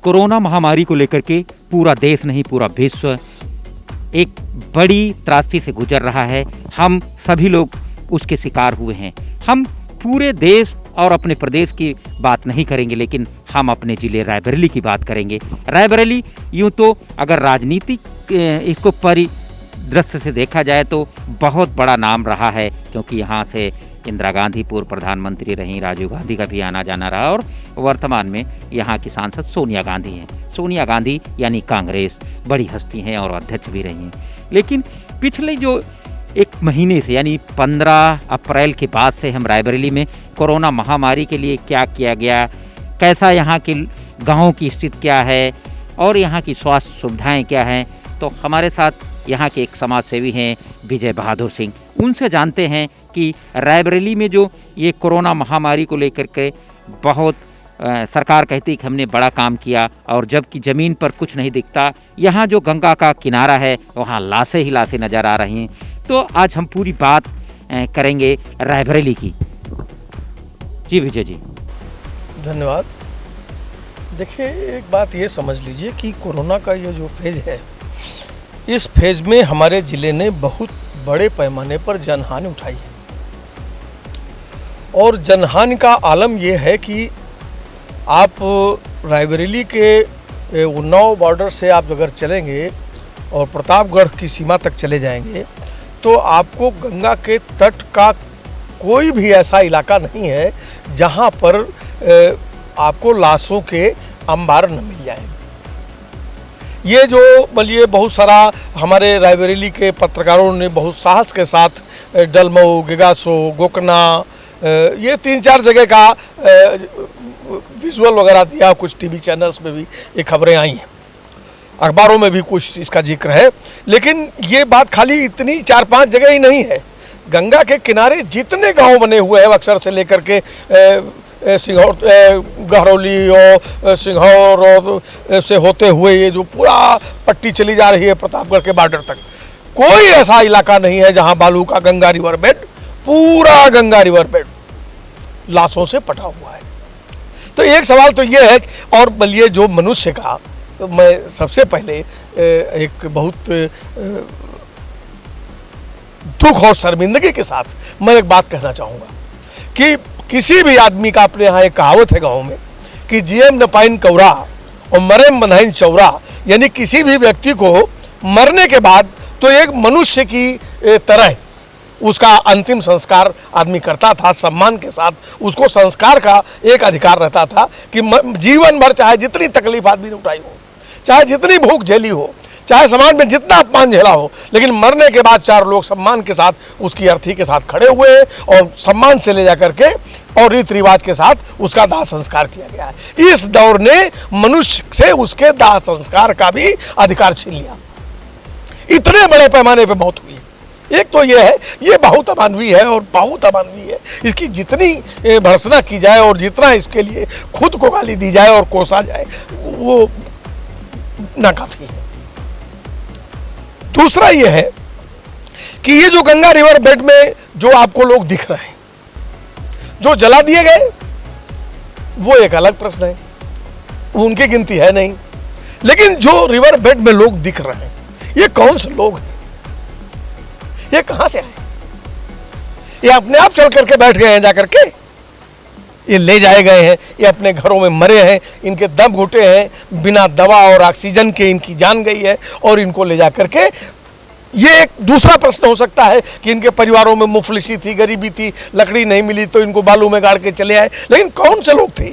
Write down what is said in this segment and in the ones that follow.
Corona महामारी को लेकर के पूरा देश नहीं पूरा विश्व एक बड़ी त्रासदी से गुजर रहा है। हम सभी लोग उसके शिकार हुए हैं। हम पूरे देश और अपने प्रदेश की बात नहीं करेंगे, लेकिन हम अपने ज़िले रायबरेली की बात करेंगे। रायबरेली यूँ तो अगर राजनीतिक इसको परिदृश्य से देखा जाए तो बहुत बड़ा नाम रहा है, क्योंकि यहाँ से इंदिरा गांधी पूर्व प्रधानमंत्री रहीं, राजीव गांधी का भी आना जाना रहा और वर्तमान में यहाँ की सांसद सोनिया गांधी हैं। सोनिया गांधी यानी कांग्रेस बड़ी हस्ती हैं और अध्यक्ष भी रही हैं। लेकिन पिछले जो एक महीने से यानी 15 अप्रैल के बाद से हम रायबरेली में कोरोना महामारी के लिए क्या किया गया, कैसा यहाँ के गाँव की स्थिति क्या है और यहाँ की स्वास्थ्य सुविधाएँ क्या हैं, तो हमारे साथ यहाँ के एक समाज सेवी हैं विजय बहादुर सिंह। उनसे जानते हैं कि रायबरेली में जो ये कोरोना महामारी को लेकर के बहुत सरकार कहती है कि हमने बड़ा काम किया और जबकि ज़मीन पर कुछ नहीं दिखता, यहाँ जो गंगा का किनारा है वहाँ लाशें ही लाशें नज़र आ रही हैं। तो आज हम पूरी बात करेंगे रायबरेली की। जी विजय जी, धन्यवाद। देखिए, एक बात ये समझ लीजिए कि कोरोना का ये जो फेज है, इस फेज में हमारे ज़िले ने बहुत बड़े पैमाने पर जनहानि उठाई है। और जनहानि का आलम ये है कि आप रायबरेली के उन्नाव बॉर्डर से आप अगर चलेंगे और प्रतापगढ़ की सीमा तक चले जाएंगे तो आपको गंगा के तट का कोई भी ऐसा इलाका नहीं है जहां पर आपको लाशों के अंबार न मिल जाए। ये जो बोलिए बहुत सारा हमारे रायबरेली के पत्रकारों ने बहुत साहस के साथ डलमऊ, गिगासो, गोकना, ये 3-4 जगह का विजुअल वगैरह दिया। कुछ टीवी चैनल्स में भी ये खबरें आई हैं, अखबारों में भी कुछ इसका जिक्र है। लेकिन ये बात खाली इतनी 4-5 जगह ही नहीं है। गंगा के किनारे जितने गांव बने हुए हैं, अक्सर से लेकर के सिंघौर, गहरौली और सिंघौर और से होते हुए ये जो पूरा पट्टी चली जा रही है प्रतापगढ़ के बॉर्डर तक, कोई ऐसा इलाका नहीं है जहां बालू का गंगा रिवर बेड, पूरा गंगा रिवर बेड लाशों से पटा हुआ है। तो एक सवाल तो ये है, और बलिए जो मनुष्य का, तो मैं सबसे पहले एक बहुत दुख और शर्मिंदगी के साथ मैं एक बात कहना चाहूँगा कि किसी भी आदमी का, अपने यहाँ एक कहावत है गाँव में कि जियम न पाइन कौरा और मरेम बन्हाइन चौरा, यानी किसी भी व्यक्ति को मरने के बाद तो एक मनुष्य की तरह उसका अंतिम संस्कार आदमी करता था। सम्मान के साथ उसको संस्कार का एक अधिकार रहता था कि जीवन भर चाहे जितनी तकलीफ आदमी ने उठाई हो, चाहे जितनी भूख झेली हो, चाहे समाज में जितना अपमान झेला हो, लेकिन मरने के बाद 4 लोग सम्मान के साथ उसकी अर्थी के साथ खड़े हुए और सम्मान से ले जा करके और रीति रिवाज के साथ उसका दाह संस्कार किया गया है। इस दौर ने मनुष्य से उसके दाह संस्कार का भी अधिकार छीन लिया। इतने बड़े पैमाने पर मौत हुई। एक तो ये है, ये बहुत अमानवीय है और बहुत अमानवीय है। इसकी जितनी भर्त्सना की जाए और जितना इसके लिए खुद को गाली दी जाए और कोसा जाए, वो नाकाफी है। दूसरा ये है कि ये जो गंगा रिवर बेड में जो आपको लोग दिख रहे हैं, जो जला दिए गए, वो एक अलग प्रश्न है, वो उनकी गिनती है नहीं। लेकिन जो रिवर बेड में लोग दिख रहे हैं, ये कौन से लोग हैं, ये कहां से आए? ये अपने आप चल करके बैठ गए हैं जाकर के, ये ले जाए गए हैं, ये अपने घरों में मरे हैं, इनके दम घुटे हैं, बिना दवा और ऑक्सीजन के इनकी जान गई है और इनको ले जा करके। ये एक दूसरा प्रश्न हो सकता है कि इनके परिवारों में मुफलिसी थी, गरीबी थी, लकड़ी नहीं मिली तो इनको बालू में गाड़ के चले आए। लेकिन कौन से लोग थे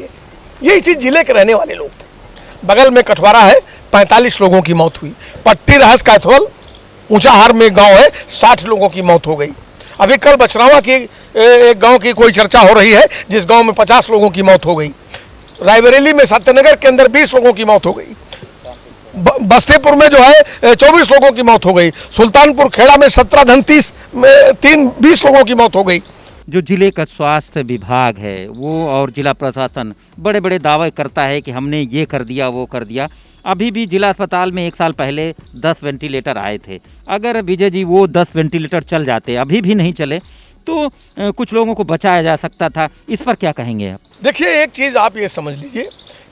ये इसी जिले के रहने वाले लोग थे। बगल में कठवारा है, 45 लोगों की मौत हुई। पट्टी रहस कैथवल ऊंचाहार में गांव है, 60 लोगों की मौत हो गई। अभी कल बछरावा की एक गांव की कोई चर्चा हो रही है जिस गांव में 50 लोगों की मौत हो गई। रायबरेली में सत्यनगर के अंदर 20 लोगों की मौत हो गई। बस्तीपुर में जो है 24 लोगों की मौत हो गई। सुल्तानपुर खेड़ा में 17 धन 30 में 20 लोगों की मौत हो गई। जो जिले का स्वास्थ्य विभाग है वो और जिला प्रशासन बड़े बड़े दावे करता है कि हमने ये कर दिया वो कर दिया। अभी भी जिला अस्पताल में 1 साल पहले 10 वेंटिलेटर आए थे। अगर विजय जी वो 10 वेंटिलेटर चल जाते, अभी भी नहीं चले, तो कुछ लोगों को बचाया जा सकता था। इस पर क्या कहेंगे आप? देखिए, एक चीज़ आप ये समझ लीजिए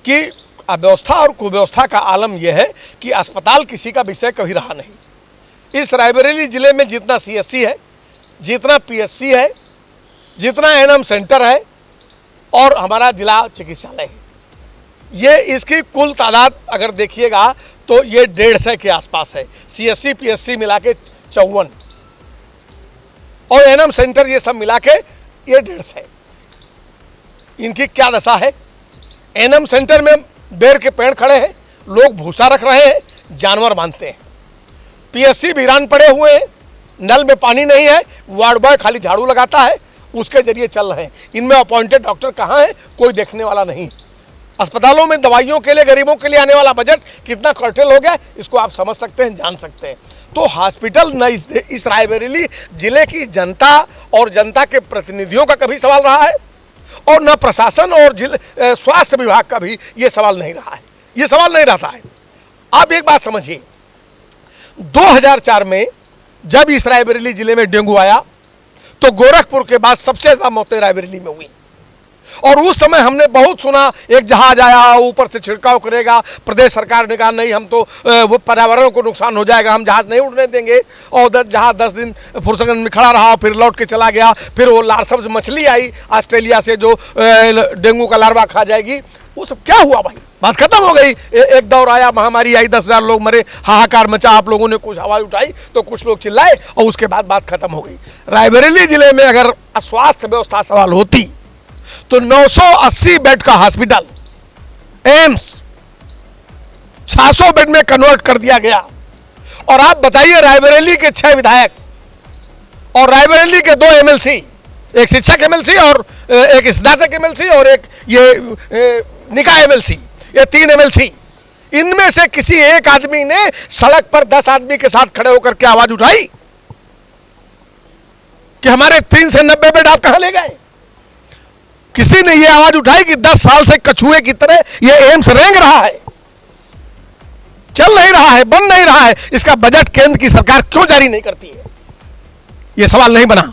कि अव्यवस्था और कुव्यवस्था का आलम यह है कि अस्पताल किसी का विषय कभी रहा नहीं। इस रायबरेली जिले में जितना सीएससी है, जितना पीएससी है, जितना एएनएम सेंटर है और हमारा जिला चिकित्सालय है, ये इसकी कुल तादाद अगर देखिएगा तो ये 150 के आसपास है। सीएससी पीएससी मिला के 54 और एएनएम सेंटर ये सब मिला के ये 150 है। इनकी क्या दशा है? एएनएम सेंटर में बेर के पेड़ खड़े हैं, लोग भूसा रख रहे हैं, जानवर बांधते हैं। पीएससी वीरान पड़े हुए हैं, नल में पानी नहीं है, वार्ड बॉय खाली झाड़ू लगाता है, उसके जरिए चल रहे हैं। इनमें अपॉइंटेड डॉक्टर कहाँ है? कोई देखने वाला नहीं। अस्पतालों में दवाइयों के लिए, गरीबों के लिए आने वाला बजट कितना कर्टेल हो गया, इसको आप समझ सकते हैं, जान सकते हैं। तो हॉस्पिटल न इस रायबरेली जिले की जनता और जनता के प्रतिनिधियों का कभी सवाल रहा है और न प्रशासन और स्वास्थ्य विभाग का भी ये सवाल नहीं रहा है, ये सवाल नहीं रहता है। आप एक बात समझिए, 2004 में जब इस रायबरेली जिले में डेंगू आया तो गोरखपुर के बाद सबसे ज़्यादा मौतें रायबरेली में हुई और उस समय हमने बहुत सुना, एक जहाज आया ऊपर से छिड़काव करेगा, प्रदेश सरकार ने कहा नहीं, हम तो वो पर्यावरण को नुकसान हो जाएगा, हम जहाज नहीं उड़ने देंगे। और जहाज 10 दिन फुरसगंज में खड़ा रहा, फिर लौट के चला गया। फिर वो लारसब्ज मछली आई ऑस्ट्रेलिया से जो डेंगू का लार्वा खा जाएगी। वो सब क्या हुआ भाई? बात खत्म हो गई। एक दौर आया, महामारी आई, 10,000 लोग मरे, हाहाकार मचा, आप लोगों ने कुछ आवाज़ उठाई तो कुछ लोग चिल्लाए और उसके बाद बात खत्म हो गई। रायबरेली जिले में अगर स्वास्थ्य व्यवस्था सवाल होती तो 980 बेड का हॉस्पिटल एम्स 600 बेड में कन्वर्ट कर दिया गया। और आप बताइए, रायबरेली के 6 विधायक और रायबरेली के 2 एमएलसी, एक शिक्षक एमएलसी और एक स्नातक एमएलसी और एक ये निकाय एमएलसी, ये 3 एमएलसी, इनमें से किसी एक आदमी ने सड़क पर 10 आदमी के साथ खड़े होकर के आवाज उठाई कि हमारे 3 से 90 बेड आप कहां ले गए? किसी ने यह आवाज उठाई कि 10 साल से कछुए की तरह यह एम्स रेंग रहा है, चल नहीं रहा है, बन नहीं रहा है, इसका बजट केंद्र की सरकार क्यों जारी नहीं करती है? यह सवाल नहीं बना।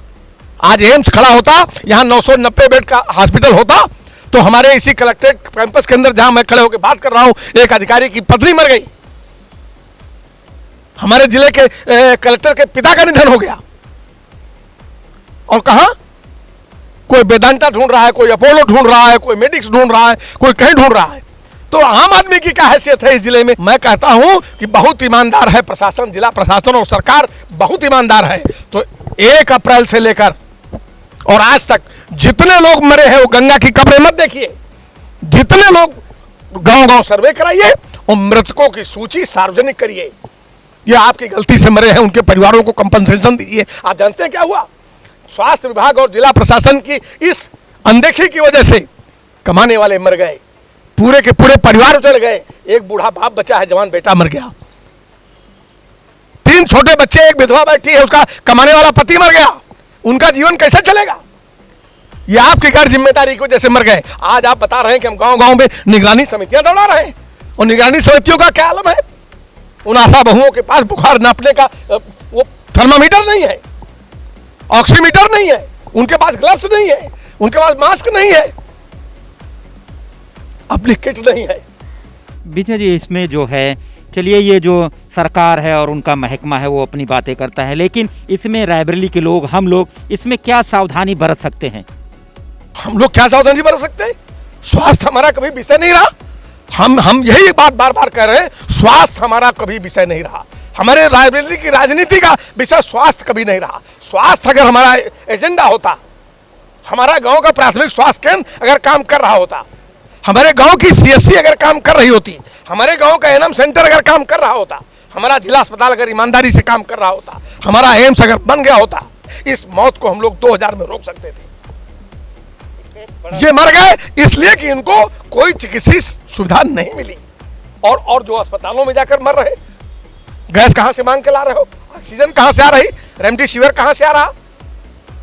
आज एम्स खड़ा होता, यहां 990 बेड का हॉस्पिटल होता तो हमारे इसी कलेक्ट्रेट कैंपस के अंदर जहां मैं खड़े होकर बात कर रहा हूं, एक अधिकारी की पत्नी मर गई, हमारे जिले के कलेक्टर के पिता का निधन हो गया। और कहां? कोई वेदांता ढूंढ रहा है, कोई अपोलो ढूंढ रहा है, कोई मेडिक्स ढूंढ रहा है, कोई कहीं ढूंढ रहा है। तो आम आदमी की क्या हैसियत है इस जिले में? मैं कहता हूं कि बहुत ईमानदार है प्रशासन, जिला प्रशासन और सरकार बहुत ईमानदार है। तो 1 अप्रैल से लेकर और आज तक जितने लोग मरे हैं वो गंगा की कब्रें मत देखिए, जितने लोग गांव-गांव सर्वे कराइए और मृतकों की सूची सार्वजनिक करिए। ये आपकी गलती से मरे हैं, उनके परिवारों को कंपनसेशन दीजिए। आप जानते हैं क्या हुआ? स्वास्थ्य विभाग और जिला प्रशासन की इस अनदेखी की वजह से कमाने वाले मर गए, पूरे के पूरे परिवार उजड़ गए। एक बूढ़ा बाप बचा है, जवान बेटा मर गया, 3 छोटे बच्चे, एक विधवा बैठी है, उसका कमाने वाला पति मर गया। उनका जीवन कैसे चलेगा? ये आपकी गैर जिम्मेदारी की वजह से मर गए। आज आप बता रहे हैं कि हम गांव-गांव में निगरानी समितियां दौड़ा रहे हैं और निगरानी समितियों का क्या आलम है? उन आशा बहुओं के पास बुखार नापने का वो थर्मामीटर नहीं है, ऑक्सीमीटर नहीं है, उनके पास ग्लव्स नहीं है, उनके पास मास्क नहीं है, अपनी किट नहीं है। विजय जी, इसमें जो है, चलिए ये जो सरकार है और उनका महकमा है वो अपनी बातें करता है, लेकिन इसमें रायबरेली के लोग, हम लोग इसमें क्या सावधानी बरत सकते हैं? हम लोग क्या सावधानी बरत सकते हैं? स्वास्थ्य हमारा कभी विषय नहीं रहा। हम यही बात बार बार कह रहे हैं, स्वास्थ्य हमारा कभी विषय नहीं रहा। हमारे रायबरेली की राजनीति का विषय स्वास्थ्य कभी नहीं रहा। स्वास्थ्य अगर हमारा एजेंडा होता, हमारा गांव का प्राथमिक स्वास्थ्य केंद्र अगर काम कर रहा होता, हमारे गांव की सीएससी अगर काम कर रही होती, हमारे गांव का एएनएम सेंटर अगर काम कर रहा होता, हमारा जिला अस्पताल अगर ईमानदारी से काम कर रहा होता, हमारा एम्स अगर बन गया होता, इस मौत को हम लोग 2000 में रोक सकते थे। ये मर गए इसलिए कि इनको कोई चिकित्सीय सुविधा नहीं मिली। और जो अस्पतालों में जाकर मर रहे, गैस कहां से मांग के ला रहे हो? ऑक्सीजन कहां से आ रही? रेमडेसिविर कहां से आ रहा?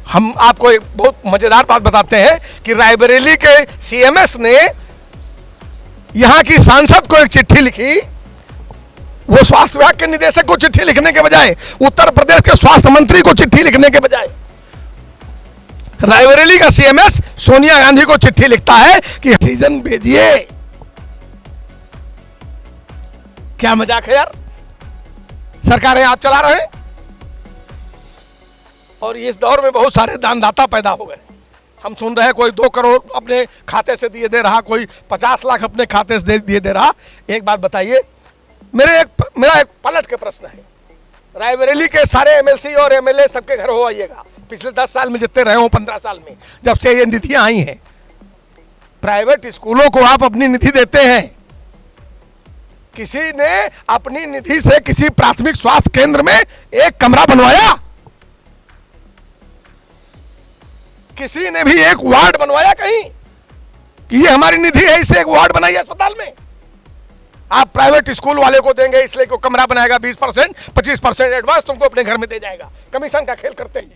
हम आपको एक बहुत मजेदार बात बताते हैं कि रायबरेली के सीएमएस ने यहां की सांसद को एक चिट्ठी लिखी। वो स्वास्थ्य विभाग के निदेशक को चिट्ठी लिखने के बजाय, उत्तर प्रदेश के स्वास्थ्य मंत्री को चिट्ठी लिखने के बजाय, रायबरेली का सीएमएस सोनिया गांधी को चिट्ठी लिखता है कि ऑक्सीजन भेजिए। क्या मजाक है यार, सरकारें आप चला रहे हैं। और इस दौर में बहुत सारे दानदाता पैदा हो गए। हम सुन रहे हैं कोई 2 करोड़ अपने खाते से दिए दे रहा, कोई 50 लाख अपने खाते से दिए दे रहा। एक बात बताइए, मेरा एक पलट के प्रश्न है, रायबरेली के सारे एमएलसी और एमएलए सबके घर हो आइएगा, पिछले 10 साल में जितने रहे हो, 15 साल में जब से ये निधियां आई हैं, प्राइवेट स्कूलों को आप अपनी निधि देते हैं। किसी ने अपनी निधि से किसी प्राथमिक स्वास्थ्य केंद्र में एक कमरा बनवाया? किसी ने भी एक वार्ड बनवाया कहीं कि ये हमारी निधि है, इसे एक वार्ड बनाइए अस्पताल में? आप प्राइवेट स्कूल वाले को देंगे इसलिए को कमरा बनाएगा, 20% 25% एडवांस तुमको अपने घर में दे जाएगा, कमीशन का खेल करते हैं।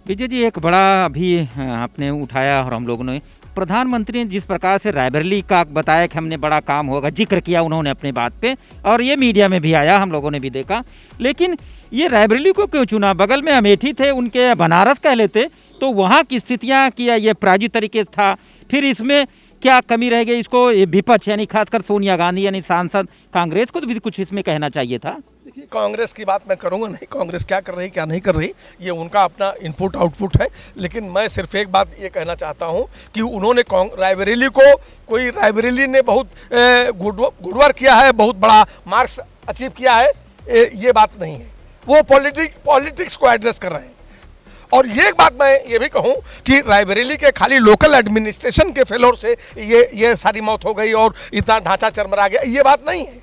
विजय जी, एक बड़ा अभी आपने उठाया और हम लोगों ने, प्रधानमंत्री ने जिस प्रकार से रायबरेली का बताया कि हमने बड़ा काम होगा, जिक्र किया उन्होंने अपनी बात पे, और ये मीडिया में भी आया, हम लोगों ने भी देखा। लेकिन ये रायबरेली को क्यों चुना? बगल में अमेठी थे, उनके बनारस कह लेते तो वहाँ की स्थितियाँ किया ये प्रायोजित तरीके था, फिर इसमें क्या कमी रह गई? इसको विपक्ष यानी खासकर सोनिया गांधी यानी सांसद कांग्रेस को तो भी कुछ इसमें कहना चाहिए था। देखिए, कांग्रेस की बात मैं करूंगा नहीं, कांग्रेस क्या कर रही क्या नहीं कर रही ये उनका अपना इनपुट आउटपुट है। लेकिन मैं सिर्फ एक बात ये कहना चाहता हूं कि उन्होंने रायबरेली को, कोई रायबरेली ने बहुत गुड वर्क किया है, बहुत बड़ा मार्क्स अचीव किया है, ये बात नहीं है। वो पॉलिटिक्स को एड्रेस कर रहे हैं। और ये एक बात मैं ये भी कहूं कि रायबरेली के खाली लोकल एडमिनिस्ट्रेशन के फेलोर से ये सारी मौत हो गई और इतना ढांचा चरमरा गया, ये बात नहीं है।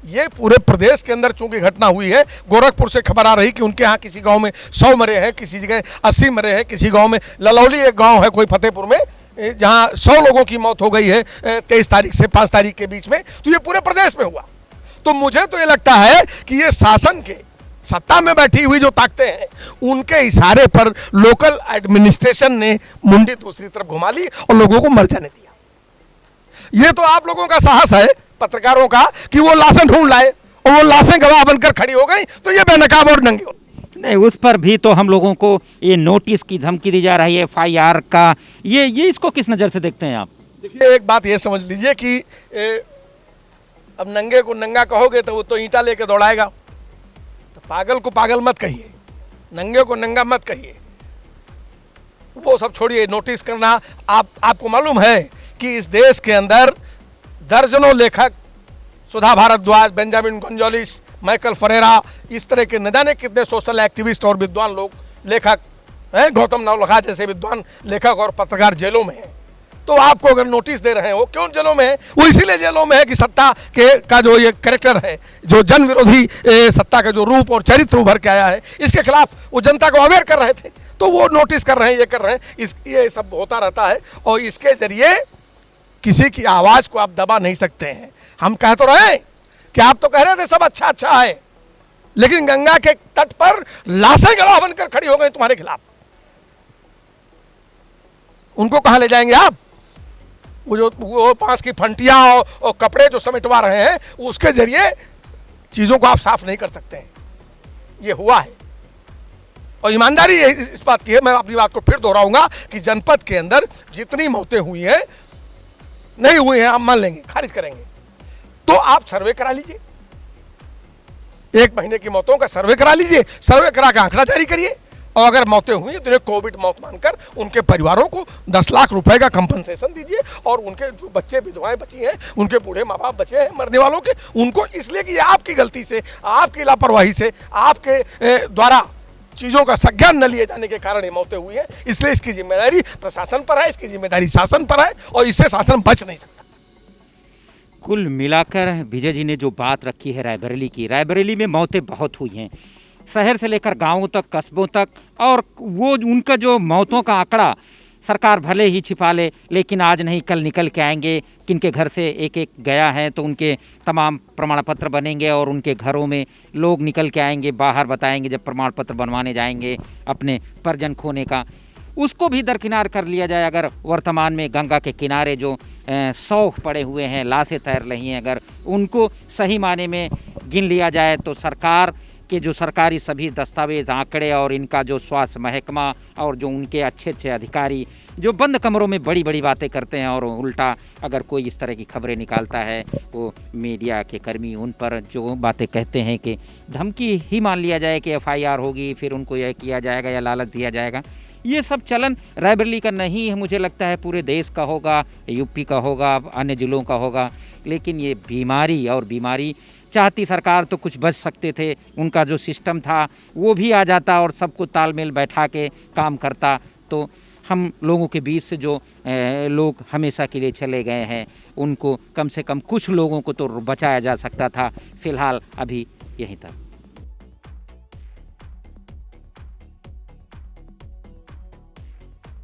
ये पूरे प्रदेश के अंदर चूंकि घटना हुई है, गोरखपुर से खबर आ रही कि उनके यहाँ किसी गांव में 100 मरे हैं, किसी जगह 80 मरे हैं, किसी गांव में, ललौली एक गांव है कोई फतेहपुर में, जहां 100 लोगों की मौत हो गई है 23 तारीख से 5 तारीख के बीच में। तो ये पूरे प्रदेश में हुआ। तो मुझे तो ये लगता है कि ये शासन के, सत्ता में बैठी हुई जो ताकतें हैं, उनके इशारे पर लोकल एडमिनिस्ट्रेशन ने मुंडी दूसरी तरफ घुमा ली और लोगों को मर जाने दिया। ये तो आप लोगों का साहस है, पत्रकारों का, कि वो लाशें ढूंढ लाए और वो लाशें गवाह बनकर खड़ी हो गई, तो ये बेनकाब और नंगी हो। नहीं, उस पर भी तो हम लोगों को ये नोटिस की धमकी दी जा रही है, FIR का, ये इसको किस नज़र से देखते हैं आप? देखिए, एक बात ये समझ लीजिए कि अब नंगे को नंगा कहोगे तो वो तो ईंटा लेके दौड़ाएगा। तो पागल को पागल मत कहिए, नंगे को नंगा मत कहिए, वो सब छोड़िए। नोटिस करना, आपको मालूम है कि इस देश के अंदर दर्जनों लेखक, सुधा भारद्वाज, बेंजामिन गोंजालेस, माइकल फरेरा, इस तरह के न जाने कितने सोशल एक्टिविस्ट और विद्वान लोग, लेखक हैं, गौतम नवलखा जैसे विद्वान लेखक और पत्रकार जेलों में हैं। तो आपको अगर नोटिस दे रहे हैं, वो क्यों जेलों में है? वो इसीलिए जेलों में है कि सत्ता का जो ये कैरेक्टर है, जो जन विरोधी सत्ता का जो रूप और चरित्र उभर के आया है, इसके खिलाफ वो जनता को अवेयर कर रहे थे। तो वो नोटिस कर रहे हैं, ये कर रहे हैं, ये सब होता रहता है। और इसके जरिए किसी की आवाज़ को आप दबा नहीं सकते हैं। हम कह तो रहे हैं कि आप तो कह रहे थे सब अच्छा अच्छा है, लेकिन गंगा के तट पर लाशें गवाह बनकर खड़ी हो गई तुम्हारे खिलाफ। उनको कहां ले जाएंगे आप? वो बांस की फंटियां और कपड़े जो समेटवा रहे हैं, उसके जरिए चीजों को आप साफ नहीं कर सकते हैं। ये हुआ है और ईमानदारी इस बात की है, मैं अपनी बात को फिर दोहराऊंगा कि जनपद के अंदर जितनी मौतें हुई हैं, नहीं हुई हैं, आप मान लेंगे, खारिज करेंगे, तो आप सर्वे करा लीजिए, 1 महीने की मौतों का सर्वे करा लीजिए, सर्वे करा के आंकड़ा जारी करिए। और अगर मौतें हुई तो कोविड मौत मानकर उनके परिवारों को 10 लाख रुपए का कंपनसेशन दीजिए। और उनके जो बच्चे विधवाएं बची हैं, उनके बूढ़े माँ बाप बचे हैं मरने वालों के, उनको, इसलिए कि आपकी गलती से, आपकी लापरवाही से, आपके द्वारा चीज़ों का संज्ञान न लिए जाने के कारण ये मौतें हुई हैं। इसलिए इसकी जिम्मेदारी प्रशासन पर है, इसकी जिम्मेदारी शासन पर है, और इससे शासन बच नहीं सकता। कुल मिलाकर विजय जी ने जो बात रखी है रायबरेली की, रायबरेली में मौतें बहुत हुई हैं, शहर से लेकर गांवों तक, कस्बों तक, और वो उनका जो मौतों का आंकड़ा सरकार भले ही छिपा ले, लेकिन आज नहीं कल निकल के आएंगे। किनके घर से एक एक गया है तो उनके तमाम प्रमाण पत्र बनेंगे और उनके घरों में लोग निकल के आएंगे, बाहर बताएंगे जब प्रमाण पत्र बनवाने जाएंगे अपने परिजन खोने का। उसको भी दरकिनार कर लिया जाए। अगर वर्तमान में गंगा के किनारे जो 100 पड़े हुए हैं, लाशें तैर रही हैं, अगर उनको सही माने में गिन लिया जाए तो सरकार कि जो सरकारी सभी दस्तावेज आंकड़े और इनका जो स्वास्थ्य महकमा और जो उनके अच्छे अच्छे अधिकारी जो बंद कमरों में बड़ी बड़ी बातें करते हैं और उल्टा अगर कोई इस तरह की खबरें निकालता है वो मीडिया के कर्मी उन पर जो बातें कहते हैं कि धमकी ही मान लिया जाए कि FIR होगी, फिर उनको यह किया जाएगा या लालच दिया जाएगा। ये सब चलन रायबरेली का नहीं है, मुझे लगता है पूरे देश का होगा, यूपी का होगा, अन्य ज़िलों का होगा। लेकिन ये बीमारी चाहती सरकार तो कुछ बच सकते थे, उनका जो सिस्टम था वो भी आ जाता और सबको तालमेल बैठा के काम करता, तो हम लोगों के बीच से जो लोग हमेशा के लिए चले गए हैं उनको कम से कम कुछ लोगों को तो बचाया जा सकता था। फिलहाल अभी यहीं तक।